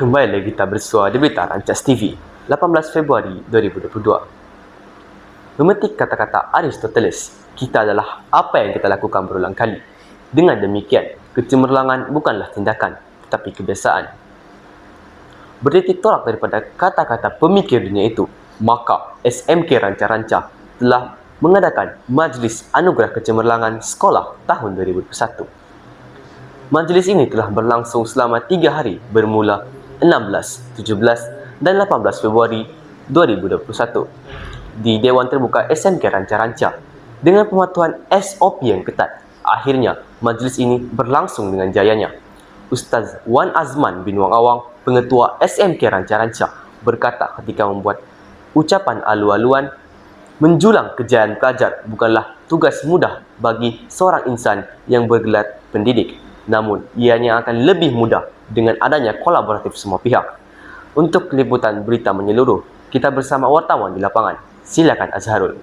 Kembali lagi kita bersua di Berita Rancas TV, 18 Februari 2022. Memetik kata-kata Aristoteles, kita adalah apa yang kita lakukan berulang kali. Dengan demikian, kecemerlangan bukanlah tindakan, tetapi kebiasaan. Bertitik tolak daripada kata-kata pemikir dunia itu, maka SMK Ranca-Ranca telah mengadakan Majlis Anugerah Kecemerlangan Sekolah tahun 2021. Majlis ini telah berlangsung selama 3 hari bermula 16, 17 dan 18 Februari 2021 di Dewan Terbuka SMK Ranca-Ranca. Dengan pematuhan SOP yang ketat, akhirnya majlis ini berlangsung dengan jayanya. Ustaz Wan Azman bin Wang Awang, Pengetua SMK Ranca-Ranca, berkata ketika membuat ucapan alu-aluan, menjulang kejayaan pelajar bukanlah tugas mudah bagi seorang insan yang bergelar pendidik. Namun, ianya akan lebih mudah dengan adanya kolaboratif semua pihak. Untuk liputan berita menyeluruh, kita bersama wartawan di lapangan. Silakan Azharul.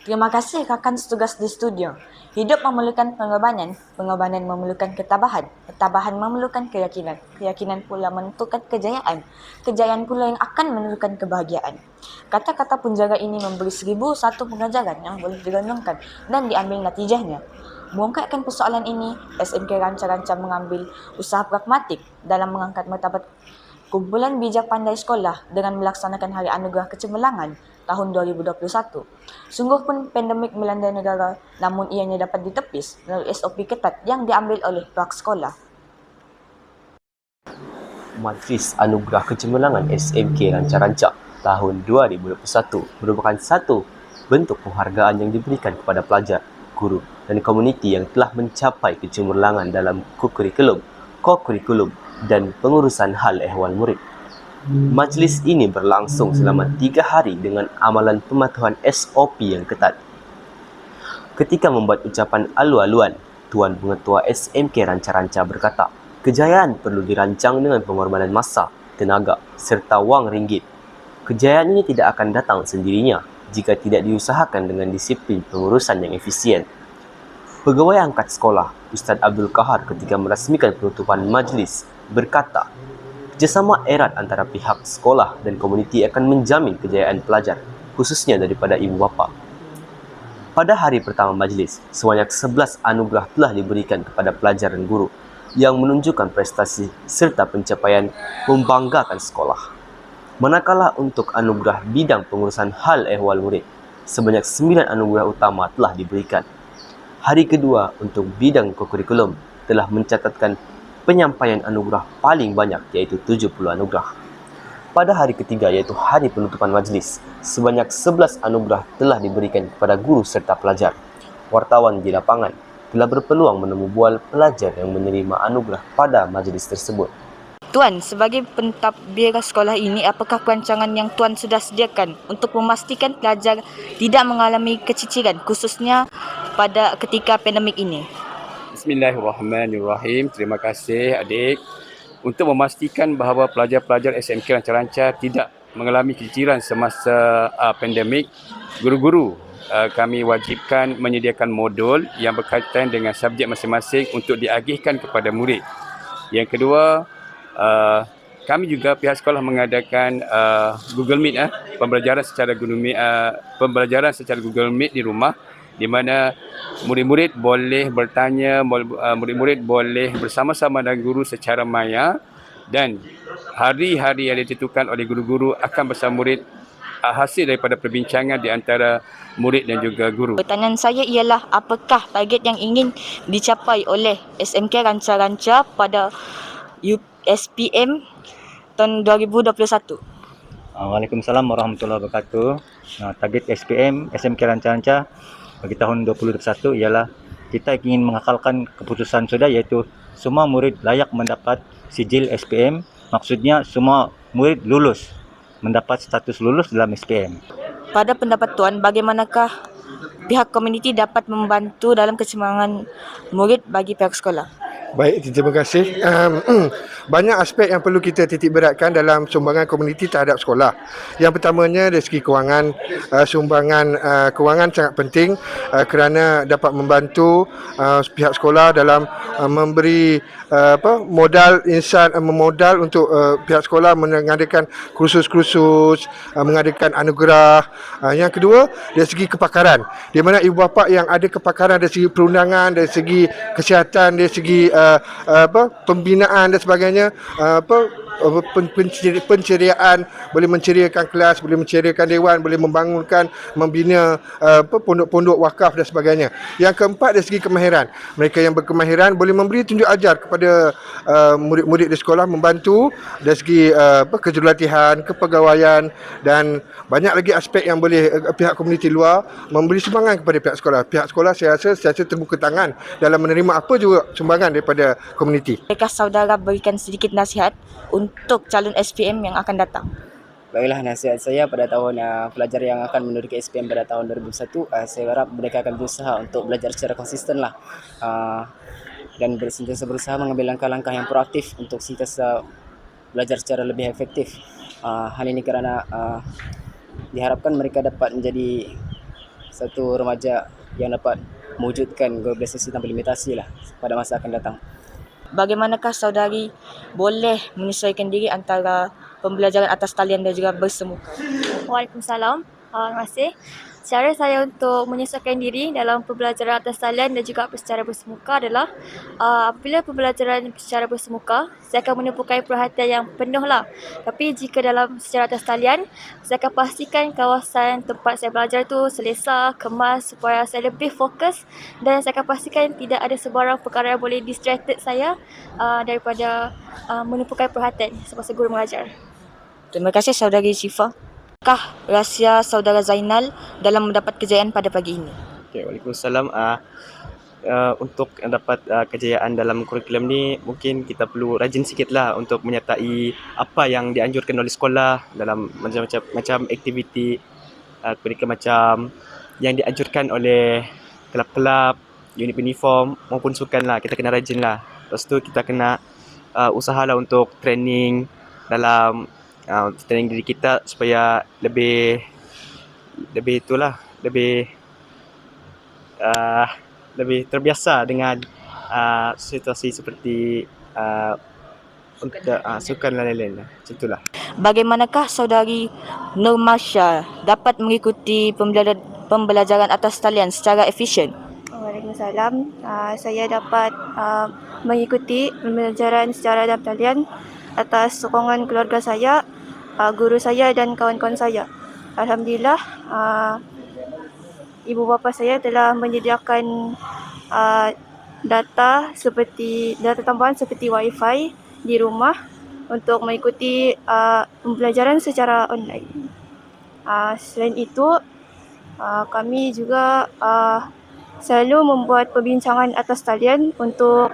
Terima kasih rakan setugas di studio. Hidup memerlukan pengorbanan, pengorbanan memerlukan ketabahan, ketabahan memerlukan keyakinan, keyakinan pula menentukan kejayaan, kejayaan pula yang akan menentukan kebahagiaan. Kata-kata penjaga ini memberi 1001 pengajaran yang boleh direnungkan dan diambil natijahnya. Mengungkapkan persoalan ini, SMK Ranca-Ranca mengambil usaha pragmatik dalam mengangkat martabat kumpulan bijak pandai sekolah dengan melaksanakan Hari Anugerah Kecemerlangan tahun 2021. Sungguh pun pandemik melanda negara, namun ianya dapat ditepis melalui SOP ketat yang diambil oleh pihak sekolah. Majlis Anugerah Kecemerlangan SMK Ranca-Ranca tahun 2021 merupakan satu bentuk penghargaan yang diberikan kepada pelajar, guru dan komuniti yang telah mencapai kecemerlangan dalam kurikulum, ko-kurikulum dan pengurusan hal ehwal murid. Majlis ini berlangsung selama 3 hari dengan amalan pematuhan SOP yang ketat. Ketika membuat ucapan alu-aluan, Tuan Pengetua SMK Ranca-Ranca berkata, kejayaan perlu dirancang dengan pengorbanan masa, tenaga serta wang ringgit. Kejayaan ini tidak akan datang sendirinya jika tidak diusahakan dengan disiplin pengurusan yang efisien. Pegawai angkat sekolah, Ustaz Abdul Kahar ketika merasmikan penutupan majlis berkata, kerjasama erat antara pihak sekolah dan komuniti akan menjamin kejayaan pelajar, khususnya daripada ibu bapa. Pada hari pertama majlis, sebanyak 11 anugerah telah diberikan kepada pelajar dan guru yang menunjukkan prestasi serta pencapaian membanggakan sekolah. Manakala untuk anugerah bidang pengurusan hal ehwal murid, sebanyak 9 anugerah utama telah diberikan. Hari kedua untuk bidang kurikulum telah mencatatkan penyampaian anugerah paling banyak, iaitu 70 anugerah. Pada hari ketiga, iaitu hari penutupan majlis, sebanyak 11 anugerah telah diberikan kepada guru serta pelajar. Wartawan di lapangan telah berpeluang menemu bual pelajar yang menerima anugerah pada majlis tersebut. Tuan, sebagai pentadbir sekolah ini, apakah perancangan yang Tuan sudah sediakan untuk memastikan pelajar tidak mengalami keciciran, khususnya pada ketika pandemik ini? Bismillahirrahmanirrahim. Terima kasih adik. Untuk memastikan bahawa pelajar-pelajar SMK Ranca-Ranca tidak mengalami keciciran semasa pandemik, guru-guru kami wajibkan menyediakan modul yang berkaitan dengan subjek masing-masing untuk diagihkan kepada murid. Yang kedua, kami juga pihak sekolah mengadakan Google Meet, pembelajaran secara Google Meet di rumah, di mana murid-murid boleh bertanya, murid-murid boleh bersama-sama dengan guru secara maya, dan hari-hari yang ditentukan oleh guru-guru akan bersama murid hasil daripada perbincangan di antara murid dan juga guru. Pertanyaan saya ialah, apakah target yang ingin dicapai oleh SMK Ranca-Ranca pada SPM tahun 2021? Waalaikumsalam warahmatullahi wabarakatuh. Target SMK Ranca-Ranca bagi tahun 2021 ialah kita ingin mengakalkan keputusan sudah, iaitu semua murid layak mendapat sijil SPM. Maksudnya semua murid lulus, mendapat status lulus dalam SPM. Pada pendapat Tuan, bagaimanakah pihak komuniti dapat membantu dalam kecemerlangan murid bagi pihak sekolah? Baik, terima kasih. Banyak aspek yang perlu kita titik beratkan dalam sumbangan komuniti terhadap sekolah. Yang pertamanya dari segi kewangan, sumbangan kewangan sangat penting kerana dapat membantu pihak sekolah dalam memberi modal insan memodal untuk pihak sekolah mengadakan kursus-kursus, mengadakan anugerah. Yang kedua dari segi kepakaran, di mana ibu bapa yang ada kepakaran dari segi perundangan, dari segi kesihatan, dari segi pembinaan dan sebagainya, penceriaan, boleh menceriakan kelas, boleh menceriakan dewan, boleh membangunkan, membina pondok-pondok wakaf dan sebagainya. Yang keempat dari segi kemahiran, mereka yang berkemahiran boleh memberi tunjuk ajar kepada murid-murid di sekolah, membantu dari segi kejurulatihan, kepegawaian dan banyak lagi aspek yang boleh pihak komuniti luar memberi sumbangan kepada pihak sekolah. Pihak sekolah saya rasa sentiasa terbuka tangan dalam menerima apa juga sumbangan daripada komuniti. Adakah saudara berikan sedikit nasihat untuk calon SPM yang akan datang? Baiklah, nasihat saya pada tahun pelajar yang akan menduduki SPM pada tahun 2001, saya harap mereka akan berusaha untuk belajar secara konsisten lah, dan sentiasa berusaha mengambil langkah-langkah yang proaktif untuk sentiasa belajar secara lebih efektif. Hal ini kerana diharapkan mereka dapat menjadi satu remaja yang dapat mewujudkan globalisasi tanpa limitasi lah pada masa akan datang. Bagaimanakah saudari boleh menyesuaikan diri antara pembelajaran atas talian dan juga bersemuka? Waalaikumsalam. Terima kasih. Cara saya untuk menyesuaikan diri dalam pembelajaran atas talian dan juga secara bersemuka adalah apabila pembelajaran secara bersemuka, saya akan menumpukan perhatian yang penuh lah. Tapi jika dalam secara atas talian, saya akan pastikan kawasan tempat saya belajar itu selesa, kemas supaya saya lebih fokus, dan saya akan pastikan tidak ada sebarang perkara yang boleh distracted saya daripada menumpukan perhatian semasa guru mengajar. Terima kasih saudari Syifa. Apakah rahsia saudara Zainal dalam mendapat kejayaan pada pagi ini? Okay, Waalaikumsalam. Untuk dapat kejayaan dalam kurikulum ni, mungkin kita perlu rajin sikit lah untuk menyertai apa yang dianjurkan oleh sekolah dalam macam aktiviti kurikulum macam yang dianjurkan oleh kelab-kelab, unit uniform maupun sukan lah. Kita kena rajin lah. Lepas tu kita kena usahalah untuk training dalam training diri kita supaya lebih terbiasa dengan situasi seperti sukan dan lain-lain. Macam itulah. Bagaimanakah saudari Nur Marsha dapat mengikuti pembelajaran atas talian secara efisien? Waalaikumsalam. Saya dapat mengikuti pembelajaran secara dalam talian atas sokongan keluarga saya, guru saya dan kawan-kawan saya. Alhamdulillah, ibu bapa saya telah menyediakan data tambahan seperti wifi di rumah untuk mengikuti pembelajaran secara online. Selain itu, kami juga selalu membuat perbincangan atas talian untuk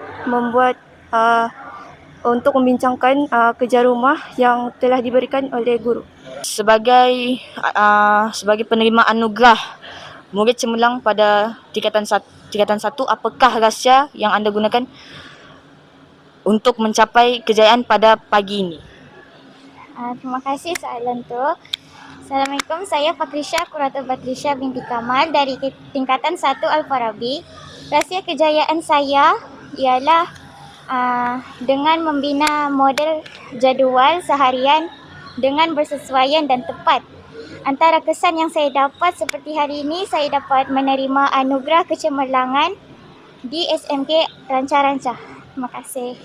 membincangkan kerja rumah yang telah diberikan oleh guru. Sebagai penerima anugerah murid cemerlang pada tingkatan 1, apakah rahsia yang anda gunakan untuk mencapai kejayaan pada pagi ini? Terima kasih soalan tu. Assalamualaikum, saya Fakrisha Qurratu Batrisha binti Kamal dari tingkatan 1 Al-Farabi. Rahsia kejayaan saya ialah dengan membina model jadual seharian dengan bersesuaian dan tepat. Antara kesan yang saya dapat seperti hari ini, saya dapat menerima anugerah kecemerlangan di SMK Ranca-Ranca. Terima kasih.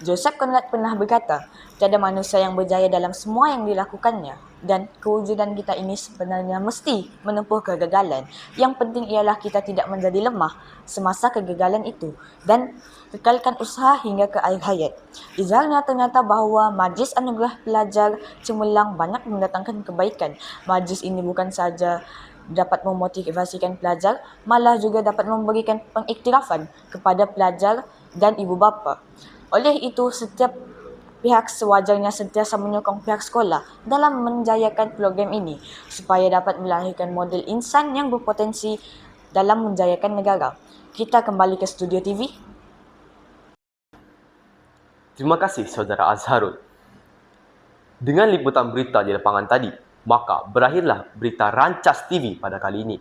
Joseph Conrad pernah berkata, tiada manusia yang berjaya dalam semua yang dilakukannya, Dan kewujudan kita ini sebenarnya mesti menempuh kegagalan. Yang penting ialah kita tidak menjadi lemah semasa kegagalan itu dan kekalkan usaha hingga ke akhir hayat. Izhar nyata-nyata bahawa Majlis Anugerah Pelajar Cemerlang banyak mendatangkan kebaikan. Majlis ini bukan sahaja dapat memotivasikan pelajar, malah juga dapat memberikan pengiktirafan kepada pelajar dan ibu bapa. Oleh itu, setiap pihak sewajarnya sentiasa menyokong pihak sekolah dalam menjayakan program ini supaya dapat melahirkan model insan yang berpotensi dalam menjayakan negara. Kita kembali ke studio TV. Terima kasih Saudara Azharul. Dengan liputan berita di lapangan tadi, maka berakhirlah berita Rancas TV pada kali ini.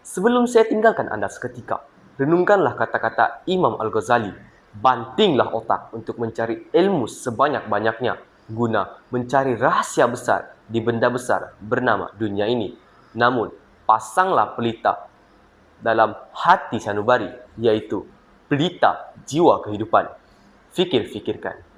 Sebelum saya tinggalkan anda seketika, renungkanlah kata-kata Imam Al-Ghazali. Bantinglah otak untuk mencari ilmu sebanyak-banyaknya guna mencari rahasia besar di benda besar bernama dunia ini. Namun, pasanglah pelita dalam hati sanubari, yaitu pelita jiwa kehidupan. Fikir-fikirkan.